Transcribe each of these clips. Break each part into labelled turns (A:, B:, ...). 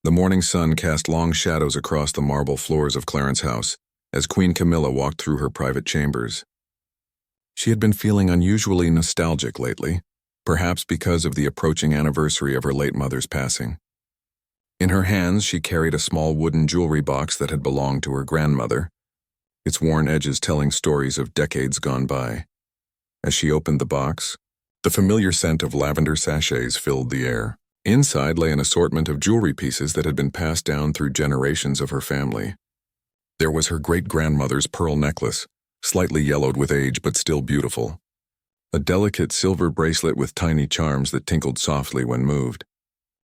A: The morning sun cast long shadows across the marble floors of Clarence's house as Queen Camilla walked through her private chambers. She had been feeling unusually nostalgic lately, perhaps because of the approaching anniversary of her late mother's passing. In her hands, she carried a small wooden jewelry box that had belonged to her grandmother, its worn edges telling stories of decades gone by. As she opened the box, the familiar scent of lavender sachets filled the air. Inside lay an assortment of jewelry pieces that had been passed down through generations of her family. There was her great-grandmother's pearl necklace, slightly yellowed with age but still beautiful. A delicate silver bracelet with tiny charms that tinkled softly when moved.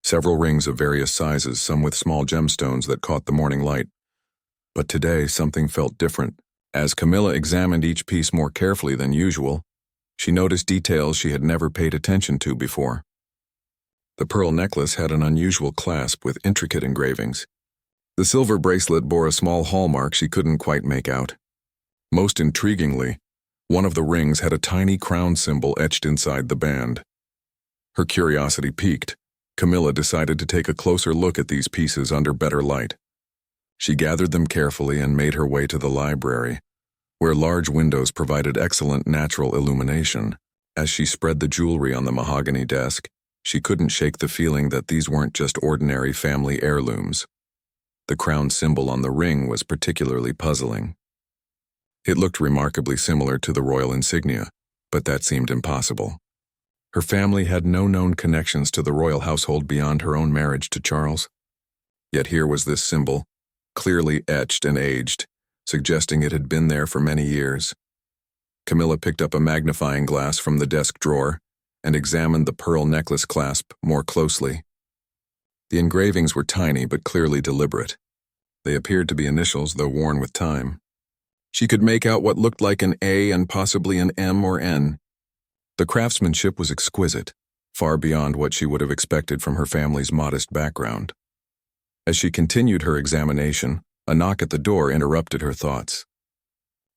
A: Several rings of various sizes, some with small gemstones that caught the morning light. But today something felt different. As Camilla examined each piece more carefully than usual, she noticed details she had never paid attention to before. The pearl necklace had an unusual clasp with intricate engravings. The silver bracelet bore a small hallmark she couldn't quite make out. Most intriguingly, one of the rings had a tiny crown symbol etched inside the band. Her curiosity piqued. Camilla decided to take a closer look at these pieces under better light. She gathered them carefully and made her way to the library, where large windows provided excellent natural illumination. As she spread the jewelry on the mahogany desk, she couldn't shake the feeling that these weren't just ordinary family heirlooms. The crown symbol on the ring was particularly puzzling. It looked remarkably similar to the royal insignia, but that seemed impossible. Her family had no known connections to the royal household beyond her own marriage to Charles. Yet here was this symbol, clearly etched and aged, suggesting it had been there for many years. Camilla picked up a magnifying glass from the desk drawer and examined the pearl necklace clasp more closely. The engravings were tiny but clearly deliberate. They appeared to be initials, though worn with time. She could make out what looked like an A and possibly an M or N. The craftsmanship was exquisite, far beyond what she would have expected from her family's modest background. As she continued her examination, a knock at the door interrupted her thoughts.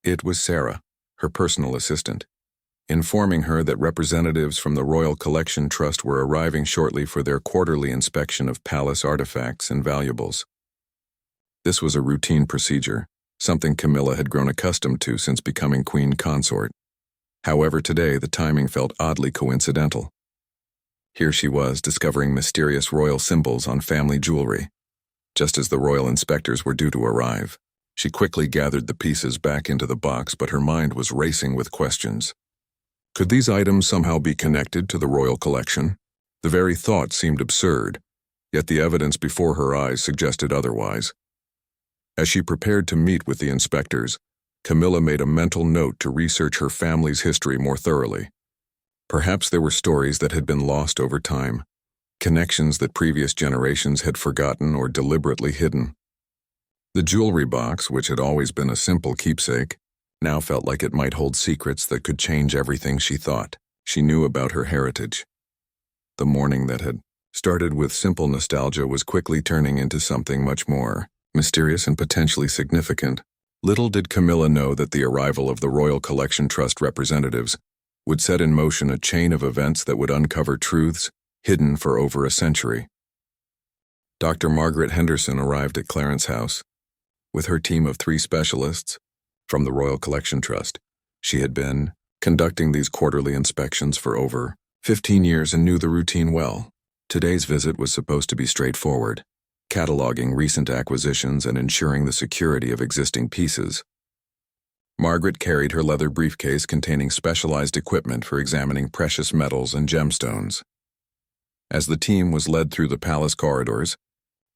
A: It was Sarah, her personal assistant, informing her that representatives from the Royal Collection Trust were arriving shortly for their quarterly inspection of palace artifacts and valuables. This was a routine procedure, something Camilla had grown accustomed to since becoming queen consort. However, today the timing felt oddly coincidental. Here she was discovering mysterious royal symbols on family jewelry. Just as the royal inspectors were due to arrive, she quickly gathered the pieces back into the box, but her mind was racing with questions. Could these items somehow be connected to the royal collection? The very thought seemed absurd, yet the evidence before her eyes suggested otherwise. As she prepared to meet with the inspectors, Camilla made a mental note to research her family's history more thoroughly. Perhaps there were stories that had been lost over time, connections that previous generations had forgotten or deliberately hidden. The jewelry box, which had always been a simple keepsake, now felt like it might hold secrets that could change everything she thought she knew about her heritage. The morning that had started with simple nostalgia was quickly turning into something much more mysterious and potentially significant. Little did Camilla know that the arrival of the Royal Collection Trust representatives would set in motion a chain of events that would uncover truths hidden for over a century. Dr. Margaret Henderson arrived at Clarence's house. With her team of 3 specialists from the Royal Collection Trust, she had been conducting these quarterly inspections for over 15 years and knew the routine well. Today's visit was supposed to be straightforward, cataloging recent acquisitions and ensuring the security of existing pieces. Margaret carried her leather briefcase containing specialized equipment for examining precious metals and gemstones. As the team was led through the palace corridors,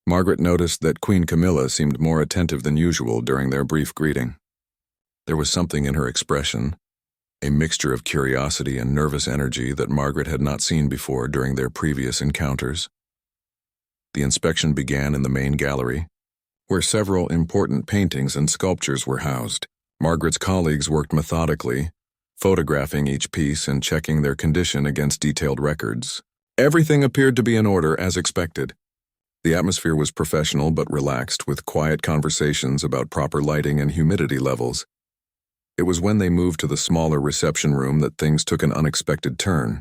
A: Margaret noticed that Queen Camilla seemed more attentive than usual during their brief greeting. There was something in her expression, a mixture of curiosity and nervous energy that Margaret had not seen before during their previous encounters. The inspection began in the main gallery, where several important paintings and sculptures were housed. Margaret's colleagues worked methodically, photographing each piece and checking their condition against detailed records. Everything appeared to be in order as expected. The atmosphere was professional but relaxed, with quiet conversations about proper lighting and humidity levels. It was when they moved to the smaller reception room that things took an unexpected turn.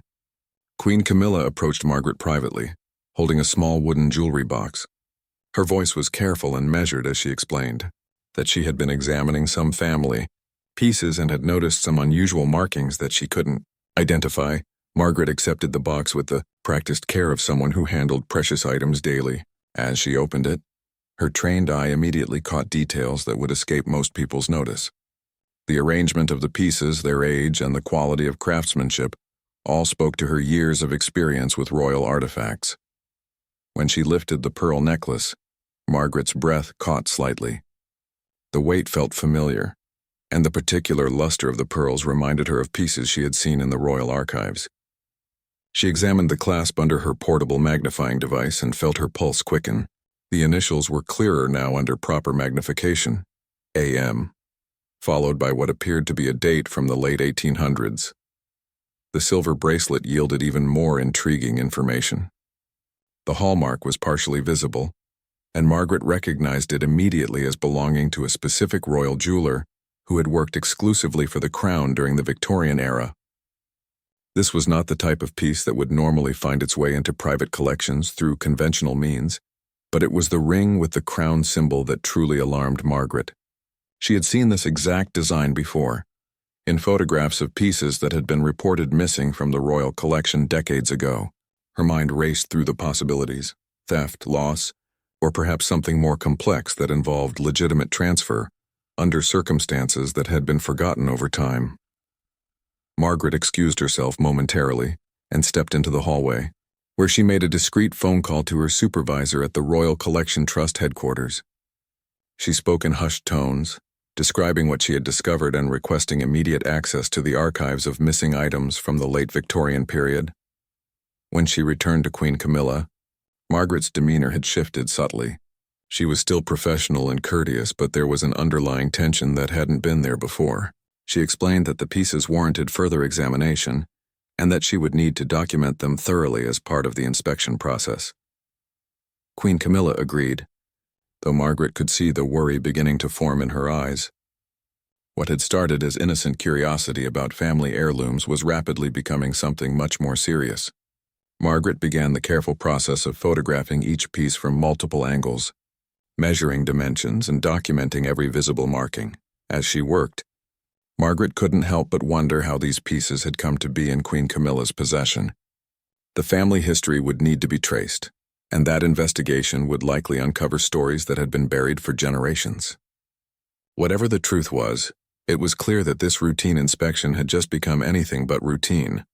A: Queen Camilla approached Margaret privately, holding a small wooden jewelry box. Her voice was careful and measured as she explained that she had been examining some family pieces and had noticed some unusual markings that she couldn't identify. Margaret accepted the box with the practiced care of someone who handled precious items daily. As she opened it, her trained eye immediately caught details that would escape most people's notice. The arrangement of the pieces, their age, and the quality of craftsmanship all spoke to her years of experience with royal artifacts. When she lifted the pearl necklace, Margaret's breath caught slightly. The weight felt familiar, and the particular luster of the pearls reminded her of pieces she had seen in the royal archives. She examined the clasp under her portable magnifying device and felt her pulse quicken. The initials were clearer now under proper magnification, AM, followed by what appeared to be a date from the late 1800s. The silver bracelet yielded even more intriguing information. The hallmark was partially visible, and Margaret recognized it immediately as belonging to a specific royal jeweler who had worked exclusively for the crown during the Victorian era. This was not the type of piece that would normally find its way into private collections through conventional means, but it was the ring with the crown symbol that truly alarmed Margaret. She had seen this exact design before, in photographs of pieces that had been reported missing from the royal collection decades ago. Her mind raced through the possibilities: theft, loss, or perhaps something more complex that involved legitimate transfer under circumstances that had been forgotten over time. Margaret excused herself momentarily and stepped into the hallway, where she made a discreet phone call to her supervisor at the Royal Collection Trust headquarters. She spoke in hushed tones, describing what she had discovered and requesting immediate access to the archives of missing items from the late Victorian period. When she returned to Queen Camilla, Margaret's demeanor had shifted subtly. She was still professional and courteous, but there was an underlying tension that hadn't been there before. She explained that the pieces warranted further examination, and that she would need to document them thoroughly as part of the inspection process. Queen Camilla agreed, though Margaret could see the worry beginning to form in her eyes. What had started as innocent curiosity about family heirlooms was rapidly becoming something much more serious. Margaret began the careful process of photographing each piece from multiple angles, measuring dimensions and documenting every visible marking. As she worked, Margaret couldn't help but wonder how these pieces had come to be in Queen Camilla's possession. The family history would need to be traced, and that investigation would likely uncover stories that had been buried for generations. Whatever the truth was, it was clear that this routine inspection had just become anything but routine.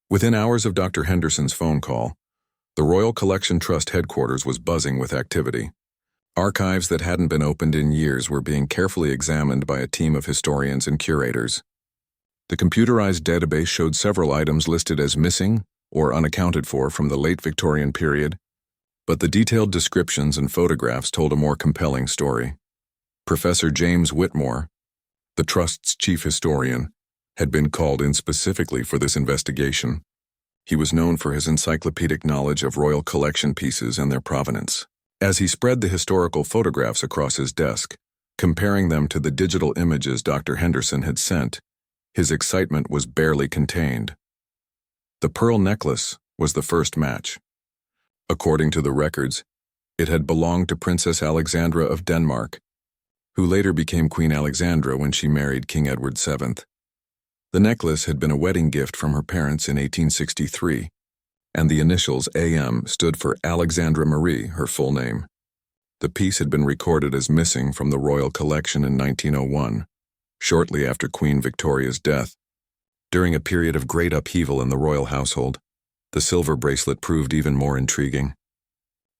A: Within hours of Dr. Henderson's phone call, the Royal Collection Trust headquarters was buzzing with activity. Archives that hadn't been opened in years were being carefully examined by a team of historians and curators. The computerized database showed several items listed as missing or unaccounted for from the late Victorian period, but the detailed descriptions and photographs told a more compelling story. Professor James Whitmore, the Trust's chief historian, had been called in specifically for this investigation. He was known for his encyclopedic knowledge of royal collection pieces and their provenance. As he spread the historical photographs across his desk, comparing them to the digital images Dr. Henderson had sent, his excitement was barely contained. The pearl necklace was the first match. According to the records, it had belonged to Princess Alexandra of Denmark, who later became Queen Alexandra when she married King Edward VII. The necklace had been a wedding gift from her parents in 1863, and the initials AM stood for Alexandra Marie, her full name. The piece had been recorded as missing from the royal collection in 1901, shortly after Queen Victoria's death. During a period of great upheaval in the royal household, the silver bracelet proved even more intriguing.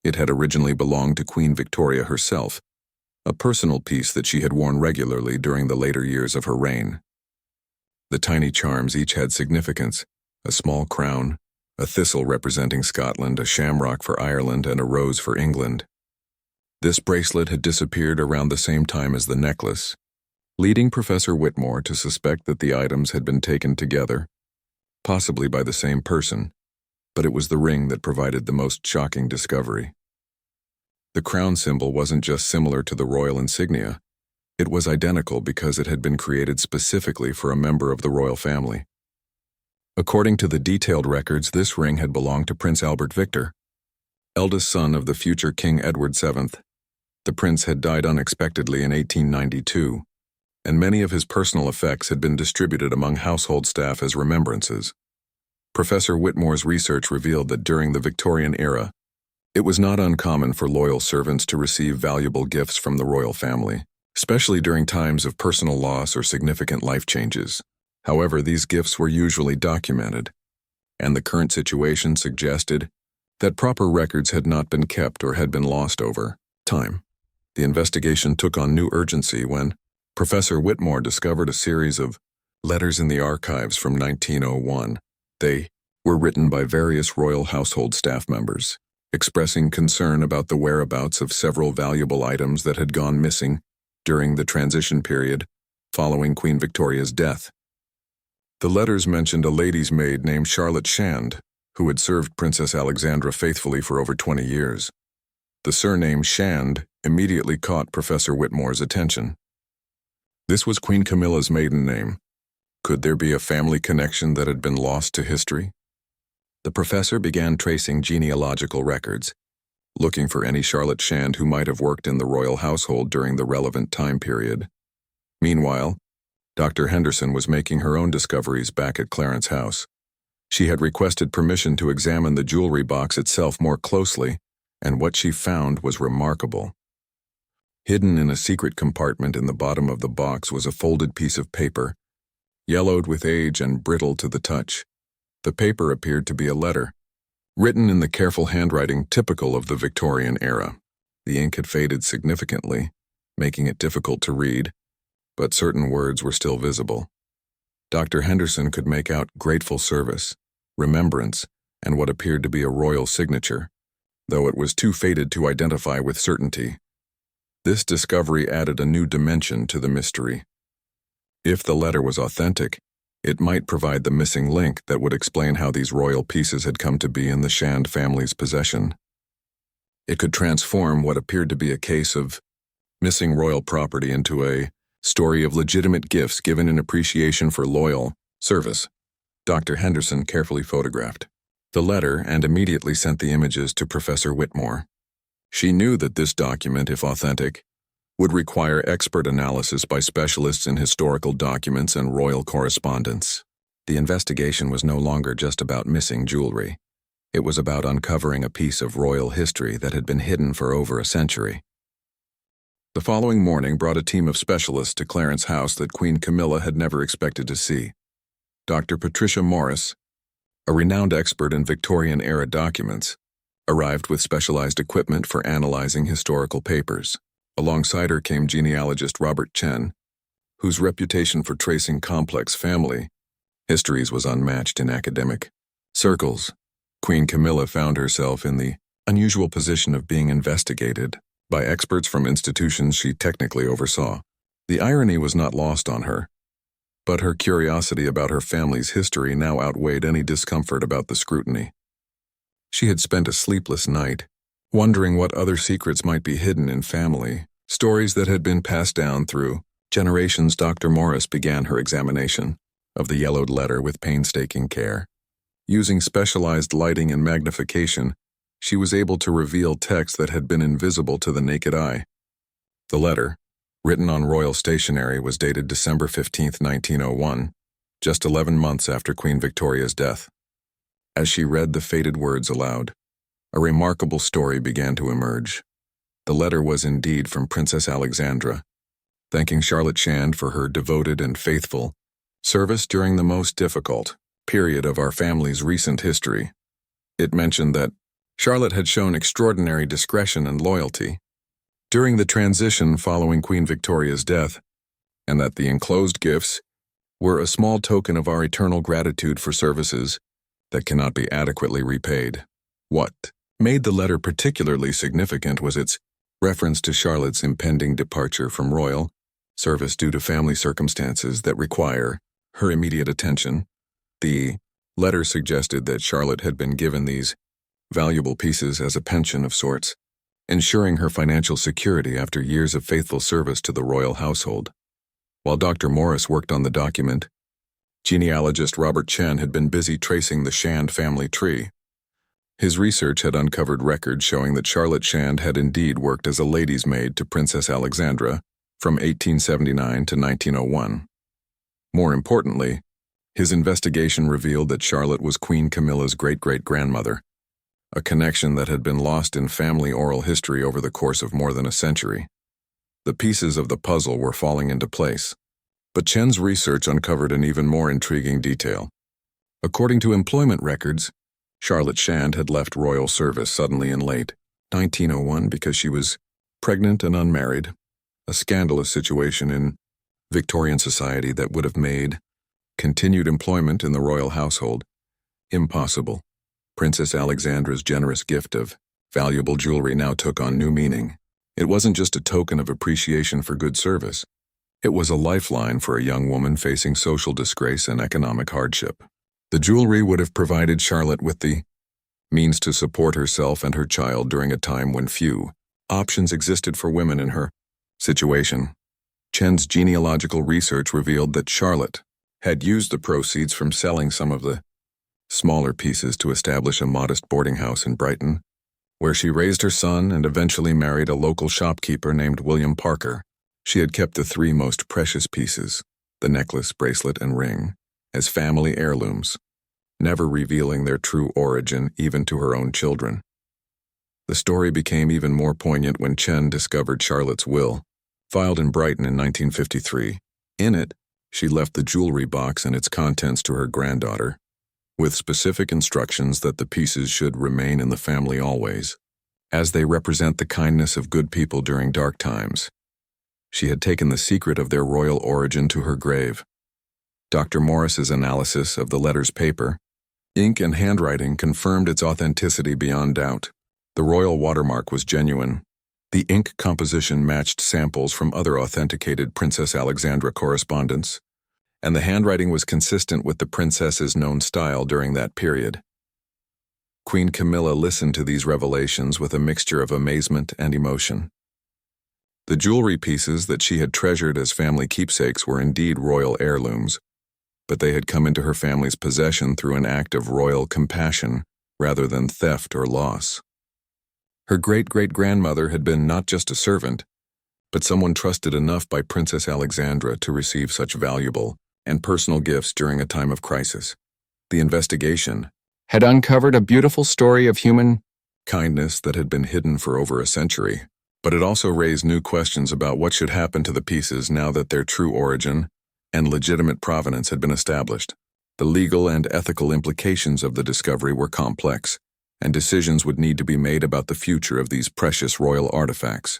A: It had originally belonged to Queen Victoria herself, a personal piece that she had worn regularly during the later years of her reign. The tiny charms each had significance: a small crown, a thistle representing Scotland, a shamrock for Ireland, and a rose for England. This bracelet had disappeared around the same time as the necklace, leading Professor Whitmore to suspect that the items had been taken together, possibly by the same person, but it was the ring that provided the most shocking discovery. The crown symbol wasn't just similar to the royal insignia, it was identical because it had been created specifically for a member of the royal family. According to the detailed records, this ring had belonged to Prince Albert Victor, eldest son of the future King Edward VII. The prince had died unexpectedly in 1892, and many of his personal effects had been distributed among household staff as remembrances. Professor Whitmore's research revealed that during the Victorian era, it was not uncommon for loyal servants to receive valuable gifts from the royal family, especially during times of personal loss or significant life changes. However, these gifts were usually documented, and the current situation suggested that proper records had not been kept or had been lost over time. The investigation took on new urgency when Professor Whitmore discovered a series of letters in the archives from 1901. They were written by various royal household staff members, expressing concern about the whereabouts of several valuable items that had gone missing during the transition period following Queen Victoria's death. The letters mentioned a lady's maid named Charlotte Shand, who had served Princess Alexandra faithfully for over 20 years. The surname Shand immediately caught Professor Whitmore's attention. This was Queen Camilla's maiden name. Could there be a family connection that had been lost to history? The professor began tracing genealogical records, looking for any Charlotte Shand who might have worked in the royal household during the relevant time period. Meanwhile, Dr. Henderson was making her own discoveries back at Clarence House. She had requested permission to examine the jewelry box itself more closely, and what she found was remarkable. Hidden in a secret compartment in the bottom of the box was a folded piece of paper, yellowed with age and brittle to the touch. The paper appeared to be a letter, written in the careful handwriting typical of the Victorian era. The ink had faded significantly, making it difficult to read, but certain words were still visible. Dr. Henderson could make out grateful service, remembrance, and what appeared to be a royal signature, though it was too faded to identify with certainty. This discovery added a new dimension to the mystery. If the letter was authentic, it might provide the missing link that would explain how these royal pieces had come to be in the Shand family's possession. It could transform what appeared to be a case of missing royal property into a story of legitimate gifts given in appreciation for loyal service. Dr. Henderson carefully photographed the letter and immediately sent the images to Professor Whitmore. She knew that this document, if authentic, would require expert analysis by specialists in historical documents and royal correspondence. The investigation was no longer just about missing jewelry. It was about uncovering a piece of royal history that had been hidden for over a century. The following morning brought a team of specialists to Clarence House that Queen Camilla had never expected to see. Dr. Patricia Morris, a renowned expert in Victorian-era documents, arrived with specialized equipment for analyzing historical papers. Alongside her came genealogist Robert Chen, whose reputation for tracing complex family histories was unmatched in academic circles. Queen Camilla found herself in the unusual position of being investigated by experts from institutions she technically oversaw. The irony was not lost on her, but her curiosity about her family's history now outweighed any discomfort about the scrutiny. She had spent a sleepless night, wondering what other secrets might be hidden in family stories that had been passed down through generations. Dr. Morris began her examination of the yellowed letter with painstaking care. Using specialized lighting and magnification, she was able to reveal text that had been invisible to the naked eye. The letter, written on royal stationery, was dated December 15, 1901, just 11 months after Queen Victoria's death. As she read the faded words aloud, a remarkable story began to emerge. The letter was indeed from Princess Alexandra, thanking Charlotte Shand for her devoted and faithful service during the most difficult period of our family's recent history. It mentioned that Charlotte had shown extraordinary discretion and loyalty during the transition following Queen Victoria's death, and that the enclosed gifts were a small token of our eternal gratitude for services that cannot be adequately repaid. What made the letter particularly significant was its reference to Charlotte's impending departure from royal service due to family circumstances that require her immediate attention. The letter suggested that Charlotte had been given these valuable pieces as a pension of sorts, ensuring her financial security after years of faithful service to the royal household. While Dr. Morris worked on the document, genealogist Robert Chen had been busy tracing the Shand family tree. His research had uncovered records showing that Charlotte Shand had indeed worked as a lady's maid to Princess Alexandra from 1879 to 1901. More importantly, his investigation revealed that Charlotte was Queen Camilla's great-great-grandmother, a connection that had been lost in family oral history over the course of more than a century. The pieces of the puzzle were falling into place, but Chen's research uncovered an even more intriguing detail. According to employment records, Charlotte Shand had left royal service suddenly in late 1901 because she was pregnant and unmarried, a scandalous situation in Victorian society that would have made continued employment in the royal household impossible. Princess Alexandra's generous gift of valuable jewelry now took on new meaning. It wasn't just a token of appreciation for good service. It was a lifeline for a young woman facing social disgrace and economic hardship. The jewelry would have provided Charlotte with the means to support herself and her child during a time when few options existed for women in her situation. Chen's genealogical research revealed that Charlotte had used the proceeds from selling some of the smaller pieces to establish a modest boarding house in Brighton, where she raised her son and eventually married a local shopkeeper named William Parker. She had kept the three most precious pieces, the necklace, bracelet, and ring, as family heirlooms, never revealing their true origin even to her own children. The story became even more poignant when Chen discovered Charlotte's will, filed in Brighton in 1953. In it, she left the jewelry box and its contents to her granddaughter, with specific instructions that the pieces should remain in the family always, as they represent the kindness of good people during dark times. She had taken the secret of their royal origin to her grave. Dr. Morris's analysis of the letter's paper, ink and handwriting confirmed its authenticity beyond doubt. The royal watermark was genuine. The ink composition matched samples from other authenticated Princess Alexandra correspondence, and the handwriting was consistent with the princess's known style during that period. Queen Camilla listened to these revelations with a mixture of amazement and emotion. The jewelry pieces that she had treasured as family keepsakes were indeed royal heirlooms, but they had come into her family's possession through an act of royal compassion rather than theft or loss. Her great-great-grandmother had been not just a servant, but someone trusted enough by Princess Alexandra to receive such valuable and personal gifts during a time of crisis. The investigation had uncovered a beautiful story of human kindness that had been hidden for over a century, but it also raised new questions about what should happen to the pieces now that their true origin and legitimate provenance had been established. The legal and ethical implications of the discovery were complex, and decisions would need to be made about the future of these precious royal artifacts.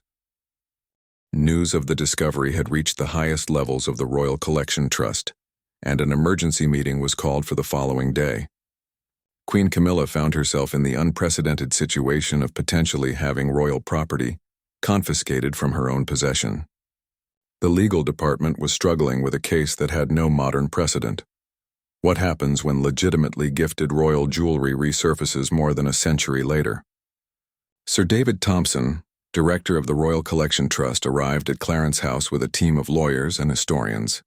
A: News of the discovery had reached the highest levels of the Royal Collection Trust, and an emergency meeting was called for the following day. Queen Camilla found herself in the unprecedented situation of potentially having royal property confiscated from her own possession. The legal department was struggling with a case that had no modern precedent. What happens when legitimately gifted royal jewelry resurfaces more than a century later? Sir David Thompson, director of the Royal Collection Trust, arrived at Clarence House with a team of lawyers and historians.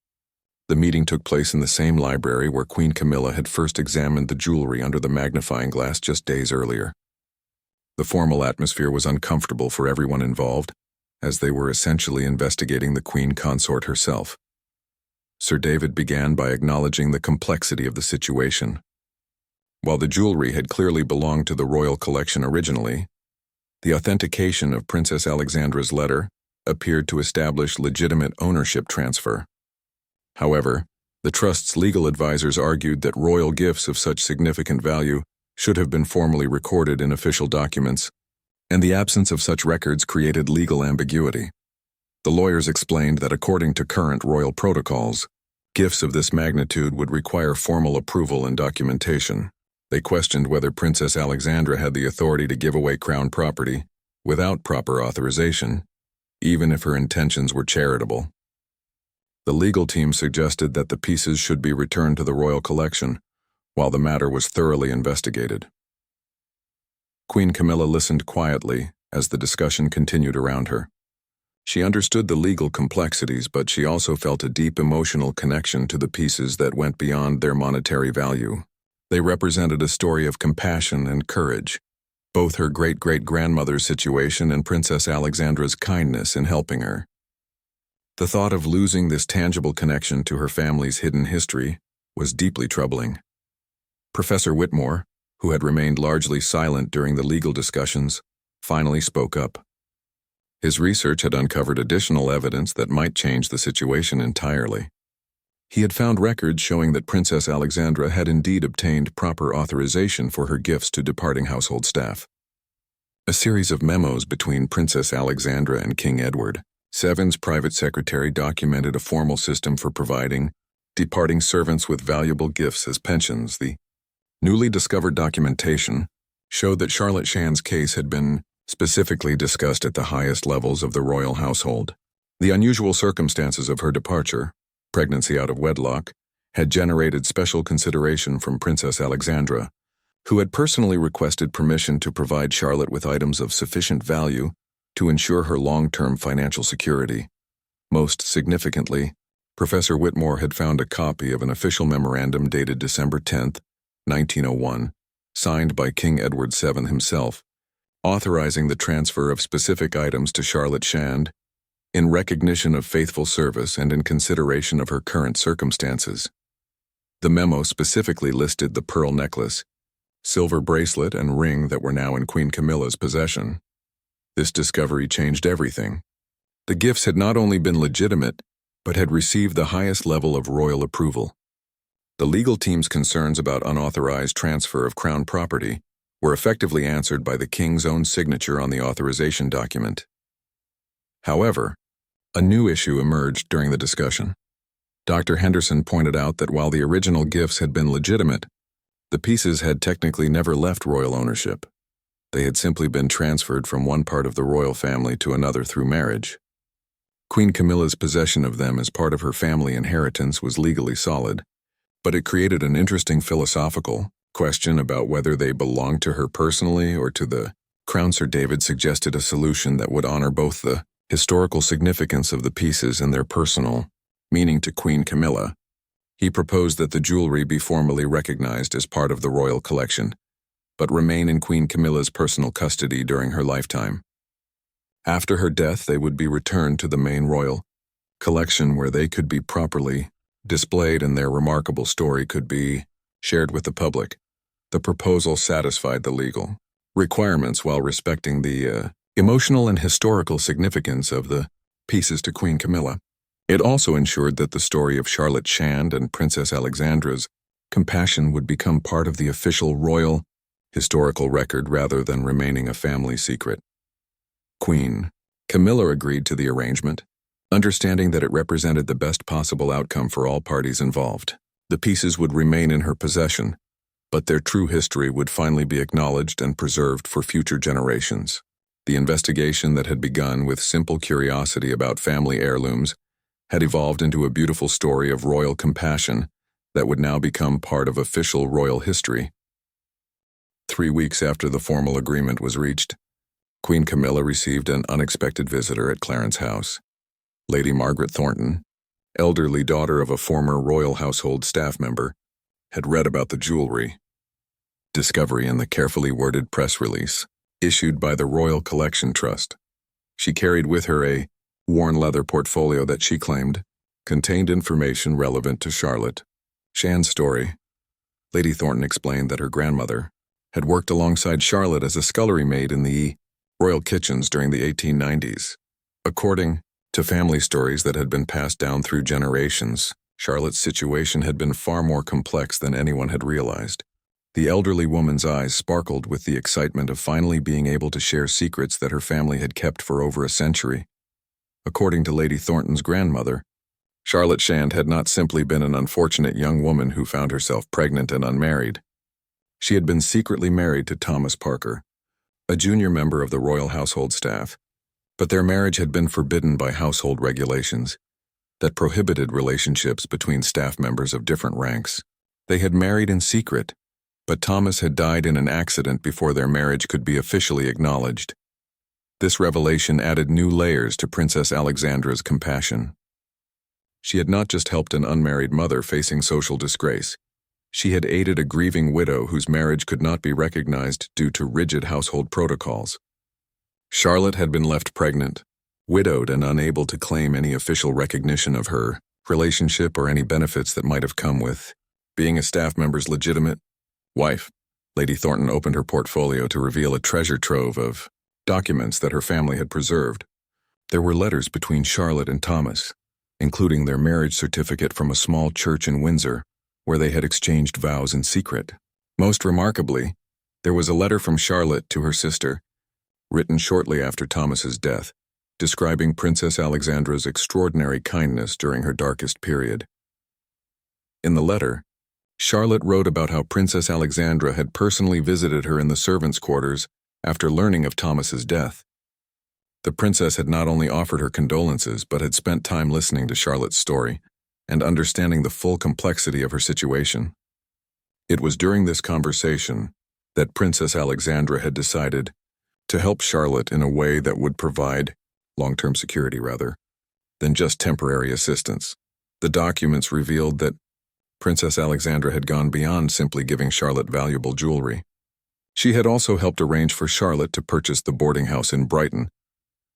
A: The meeting took place in the same library where Queen Camilla had first examined the jewelry under the magnifying glass just days earlier. The formal atmosphere was uncomfortable for everyone involved, as they were essentially investigating the Queen Consort herself. Sir David began by acknowledging the complexity of the situation. While the jewelry had clearly belonged to the royal collection originally, the authentication of Princess Alexandra's letter appeared to establish legitimate ownership transfer. However, the trust's legal advisors argued that royal gifts of such significant value should have been formally recorded in official documents, and the absence of such records created legal ambiguity. The lawyers explained that according to current royal protocols, gifts of this magnitude would require formal approval and documentation. They questioned whether Princess Alexandra had the authority to give away crown property without proper authorization, even if her intentions were charitable. The legal team suggested that the pieces should be returned to the royal collection while the matter was thoroughly investigated. Queen Camilla listened quietly as the discussion continued around her. She understood the legal complexities, but she also felt a deep emotional connection to the pieces that went beyond their monetary value. They represented a story of compassion and courage, both her great-great-grandmother's situation and Princess Alexandra's kindness in helping her. The thought of losing this tangible connection to her family's hidden history was deeply troubling. Professor Whitmore, who had remained largely silent during the legal discussions, finally spoke up. His research had uncovered additional evidence that might change the situation entirely. He had found records showing that Princess Alexandra had indeed obtained proper authorization for her gifts to departing household staff. A series of memos between Princess Alexandra and King Edward VII's private secretary documented a formal system for providing departing servants with valuable gifts as pensions. The newly discovered documentation showed that Charlotte Shand's case had been specifically discussed at the highest levels of the royal household. The unusual circumstances of her departure, pregnancy out of wedlock, had generated special consideration from Princess Alexandra, who had personally requested permission to provide Charlotte with items of sufficient value to ensure her long-term financial security. Most significantly, Professor Whitmore had found a copy of an official memorandum dated December 10, 1901, signed by King Edward VII himself, authorizing the transfer of specific items to Charlotte Shand in recognition of faithful service and in consideration of her current circumstances. The memo specifically listed the pearl necklace, silver bracelet, and ring that were now in Queen Camilla's possession. This discovery changed everything. The gifts had not only been legitimate, but had received the highest level of royal approval. The legal team's concerns about unauthorized transfer of crown property were effectively answered by the king's own signature on the authorization document. However, a new issue emerged during the discussion. Dr. Henderson pointed out that while the original gifts had been legitimate, the pieces had technically never left royal ownership. They had simply been transferred from one part of the royal family to another through marriage. Queen Camilla's possession of them as part of her family inheritance was legally solid, but it created an interesting philosophical question about whether they belonged to her personally or to the crown. Sir David suggested a solution that would honor both the historical significance of the pieces and their personal meaning to Queen Camilla. He proposed that the jewelry be formally recognized as part of the royal collection, but remain in Queen Camilla's personal custody during her lifetime. After her death, they would be returned to the main royal collection where they could be properly displayed and their remarkable story could be shared with the public. The proposal satisfied the legal requirements while respecting the emotional and historical significance of the pieces to Queen Camilla. It also ensured that the story of Charlotte Shand and Princess Alexandra's compassion would become part of the official royal historical record rather than remaining a family secret. Queen Camilla agreed to the arrangement, understanding that it represented the best possible outcome for all parties involved. The pieces would remain in her possession, but their true history would finally be acknowledged and preserved for future generations. The investigation that had begun with simple curiosity about family heirlooms had evolved into a beautiful story of royal compassion that would now become part of official royal history. 3 weeks after the formal agreement was reached, Queen Camilla received an unexpected visitor at Clarence House. Lady Margaret Thornton, elderly daughter of a former royal household staff member, had read about the jewelry discovery in the carefully worded press release issued by the Royal Collection Trust. She carried with her a worn leather portfolio that she claimed contained information relevant to Charlotte Shand's story. Lady Thornton explained that her grandmother had worked alongside Charlotte as a scullery maid in the royal kitchens during the 1890s. According to family stories that had been passed down through generations, Charlotte's situation had been far more complex than anyone had realized. The elderly woman's eyes sparkled with the excitement of finally being able to share secrets that her family had kept for over a century. According to Lady Thornton's grandmother, Charlotte Shand had not simply been an unfortunate young woman who found herself pregnant and unmarried. She had been secretly married to Thomas Parker, a junior member of the royal household staff, but their marriage had been forbidden by household regulations that prohibited relationships between staff members of different ranks. They had married in secret, but Thomas had died in an accident before their marriage could be officially acknowledged. This revelation added new layers to Princess Alexandra's compassion. She had not just helped an unmarried mother facing social disgrace. She had aided a grieving widow whose marriage could not be recognized due to rigid household protocols. Charlotte had been left pregnant, widowed and unable to claim any official recognition of her relationship or any benefits that might have come with being a staff member's legitimate wife. Lady Thornton opened her portfolio to reveal a treasure trove of documents that her family had preserved. There were letters between Charlotte and Thomas, including their marriage certificate from a small church in Windsor, where they had exchanged vows in secret. Most remarkably, there was a letter from Charlotte to her sister, written shortly after Thomas's death, describing Princess Alexandra's extraordinary kindness during her darkest period. In the letter, Charlotte wrote about how Princess Alexandra had personally visited her in the servants' quarters after learning of Thomas's death. The princess had not only offered her condolences but had spent time listening to Charlotte's story and understanding the full complexity of her situation. It was during this conversation that Princess Alexandra had decided to help Charlotte in a way that would provide long-term security rather than just temporary assistance. The documents revealed that Princess Alexandra had gone beyond simply giving Charlotte valuable jewelry. She had also helped arrange for Charlotte to purchase the boarding house in Brighton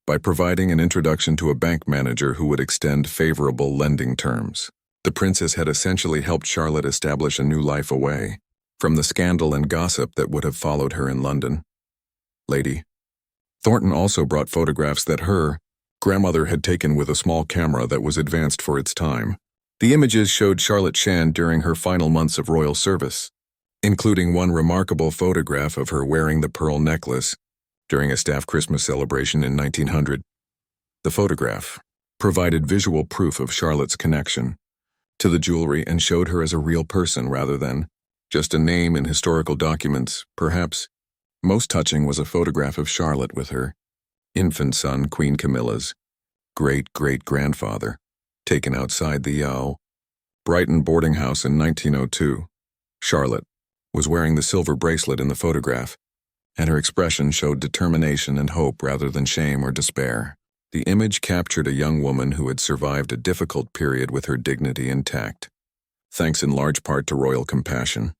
A: by providing an introduction to a bank manager who would extend favorable lending terms. The princess had essentially helped Charlotte establish a new life away from the scandal and gossip that would have followed her in London. Lady Thornton also brought photographs that her grandmother had taken with a small camera that was advanced for its time. The images showed Charlotte Shand during her final months of royal service, including one remarkable photograph of her wearing the pearl necklace during a staff Christmas celebration in 1900. The photograph provided visual proof of Charlotte's connection to the jewelry and showed her as a real person rather than just a name in historical documents. Perhaps most touching was a photograph of Charlotte with her infant son, Queen Camilla's great-great-grandfather, taken outside the Brighton boarding house in 1902. Charlotte was wearing the silver bracelet in the photograph, and her expression showed determination and hope rather than shame or despair. The image captured a young woman who had survived a difficult period with her dignity intact, thanks in large part to royal compassion.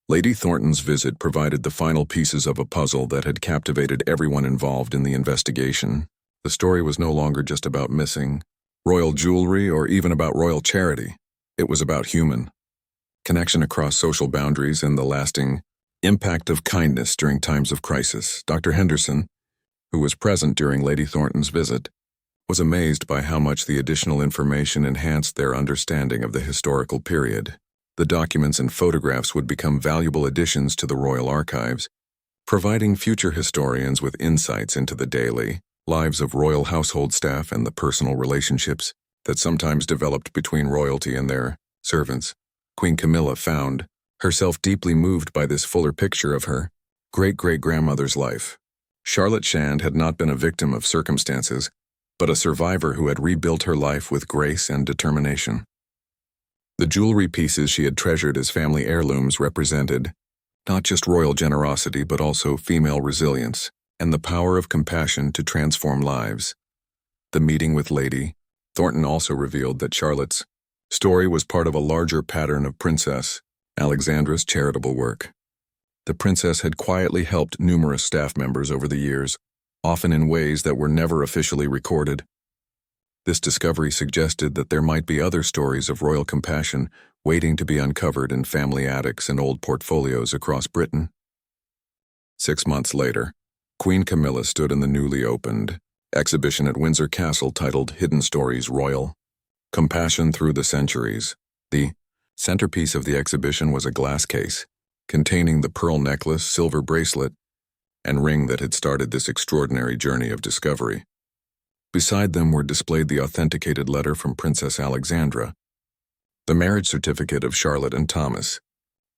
A: Lady Thornton's visit provided the final pieces of a puzzle that had captivated everyone involved in the investigation. The story was no longer just about missing royal jewelry or even about royal charity. It was about human connection across social boundaries and the lasting impact of kindness during times of crisis. Dr. Henderson, who was present during Lady Thornton's visit, was amazed by how much the additional information enhanced their understanding of the historical period. The documents and photographs would become valuable additions to the royal archives, providing future historians with insights into the daily lives of royal household staff and the personal relationships that sometimes developed between royalty and their servants. Queen Camilla found herself deeply moved by this fuller picture of her great-great-grandmother's life. Charlotte Shand had not been a victim of circumstances, but a survivor who had rebuilt her life with grace and determination. The jewelry pieces she had treasured as family heirlooms represented not just royal generosity but also female resilience and the power of compassion to transform lives. The meeting with Lady Thornton also revealed that Charlotte's story was part of a larger pattern of Princess Alexandra's charitable work. The princess had quietly helped numerous staff members over the years, often in ways that were never officially recorded. This discovery suggested that there might be other stories of royal compassion waiting to be uncovered in family attics and old portfolios across Britain. 6 months later, Queen Camilla stood in the newly opened exhibition at Windsor Castle titled Hidden Stories Royal Compassion Through the Centuries. The centerpiece of the exhibition was a glass case containing the pearl necklace, silver bracelet, and ring that had started this extraordinary journey of discovery. Beside them were displayed the authenticated letter from Princess Alexandra, the marriage certificate of Charlotte and Thomas,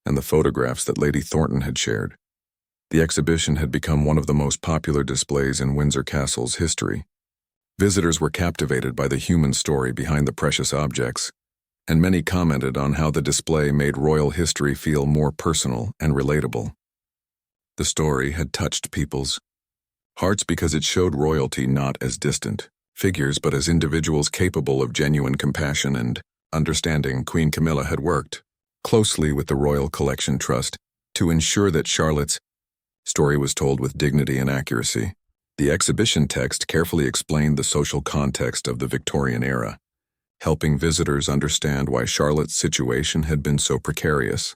A: and the photographs that Lady Thornton had shared. The exhibition had become one of the most popular displays in Windsor Castle's history. Visitors were captivated by the human story behind the precious objects, and many commented on how the display made royal history feel more personal and relatable. The story had touched people's hearts because it showed royalty not as distant figures but as individuals capable of genuine compassion and understanding. Queen Camilla had worked closely with the Royal Collection Trust to ensure that Charlotte's story was told with dignity and accuracy. The exhibition text carefully explained the social context of the Victorian era, helping visitors understand why Charlotte's situation had been so precarious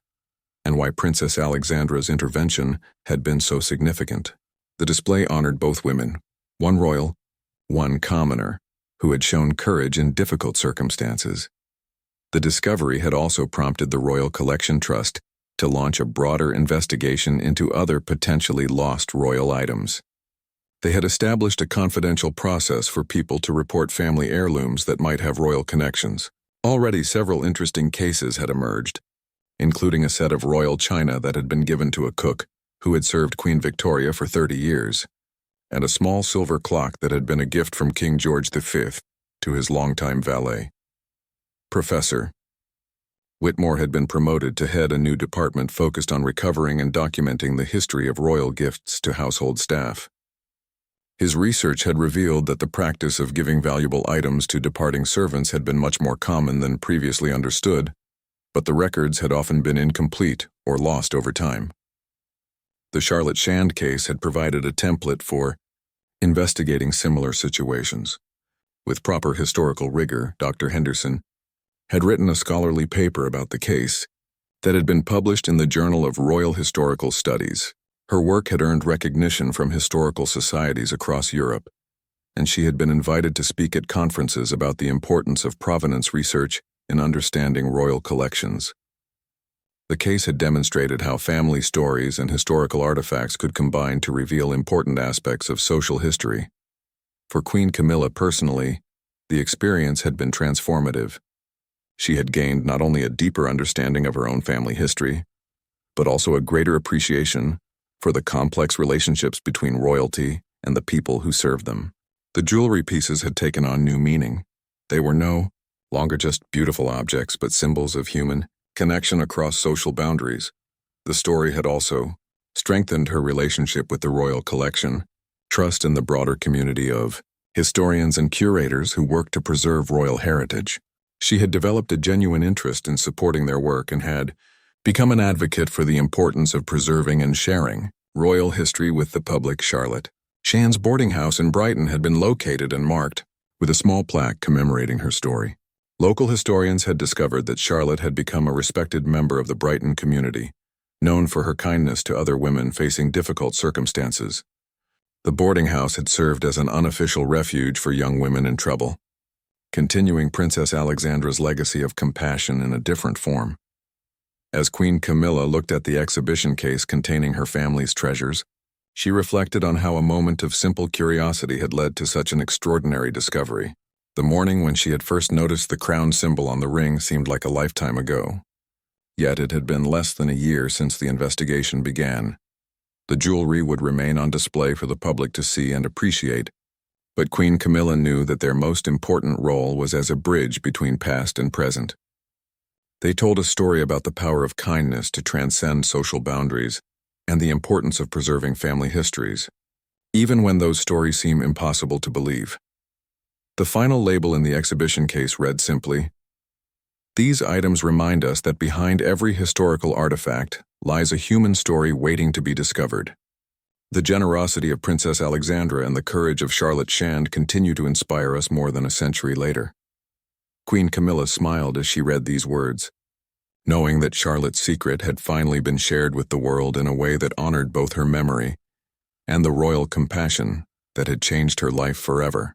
A: and why Princess Alexandra's intervention had been so significant. The display honored both women, one royal, one commoner, who had shown courage in difficult circumstances. The discovery had also prompted the Royal Collection Trust to launch a broader investigation into other potentially lost royal items. They had established a confidential process for people to report family heirlooms that might have royal connections. Already several interesting cases had emerged, including a set of royal china that had been given to a cook who had served Queen Victoria for 30 years, and a small silver clock that had been a gift from King George V to his longtime valet. Professor Whitmore had been promoted to head a new department focused on recovering and documenting the history of royal gifts to household staff. His research had revealed that the practice of giving valuable items to departing servants had been much more common than previously understood, but the records had often been incomplete or lost over time. The Charlotte Shand case had provided a template for investigating similar situations. With proper historical rigor, Dr. Henderson had written a scholarly paper about the case that had been published in the Journal of Royal Historical Studies. Her work had earned recognition from historical societies across Europe, and she had been invited to speak at conferences about the importance of provenance research in understanding royal collections. The case had demonstrated how family stories and historical artifacts could combine to reveal important aspects of social history. For Queen Camilla personally, the experience had been transformative. She had gained not only a deeper understanding of her own family history, but also a greater appreciation for the complex relationships between royalty and the people who served them. The jewelry pieces had taken on new meaning. They were no longer just beautiful objects, but symbols of human connection across social boundaries. The story had also strengthened her relationship with the royal collection, trust in the broader community of historians and curators who work to preserve royal heritage. She had developed a genuine interest in supporting their work and had become an advocate for the importance of preserving and sharing royal history with the public. Charlotte Shand's boarding house in Brighton had been located and marked with a small plaque commemorating her story. Local historians had discovered that Charlotte had become a respected member of the Brighton community, known for her kindness to other women facing difficult circumstances. The boarding house had served as an unofficial refuge for young women in trouble, continuing Princess Alexandra's legacy of compassion in a different form. As Queen Camilla looked at the exhibition case containing her family's treasures, she reflected on how a moment of simple curiosity had led to such an extraordinary discovery. The morning when she had first noticed the crown symbol on the ring seemed like a lifetime ago. Yet it had been less than a year since the investigation began. The jewelry would remain on display for the public to see and appreciate, but Queen Camilla knew that their most important role was as a bridge between past and present. They told a story about the power of kindness to transcend social boundaries and the importance of preserving family histories, even when those stories seem impossible to believe. The final label in the exhibition case read simply, "These items remind us that behind every historical artifact lies a human story waiting to be discovered." The generosity of Princess Alexandra and the courage of Charlotte Shand continue to inspire us more than a century later. Queen Camilla smiled as she read these words, knowing that Charlotte's secret had finally been shared with the world in a way that honored both her memory and the royal compassion that had changed her life forever.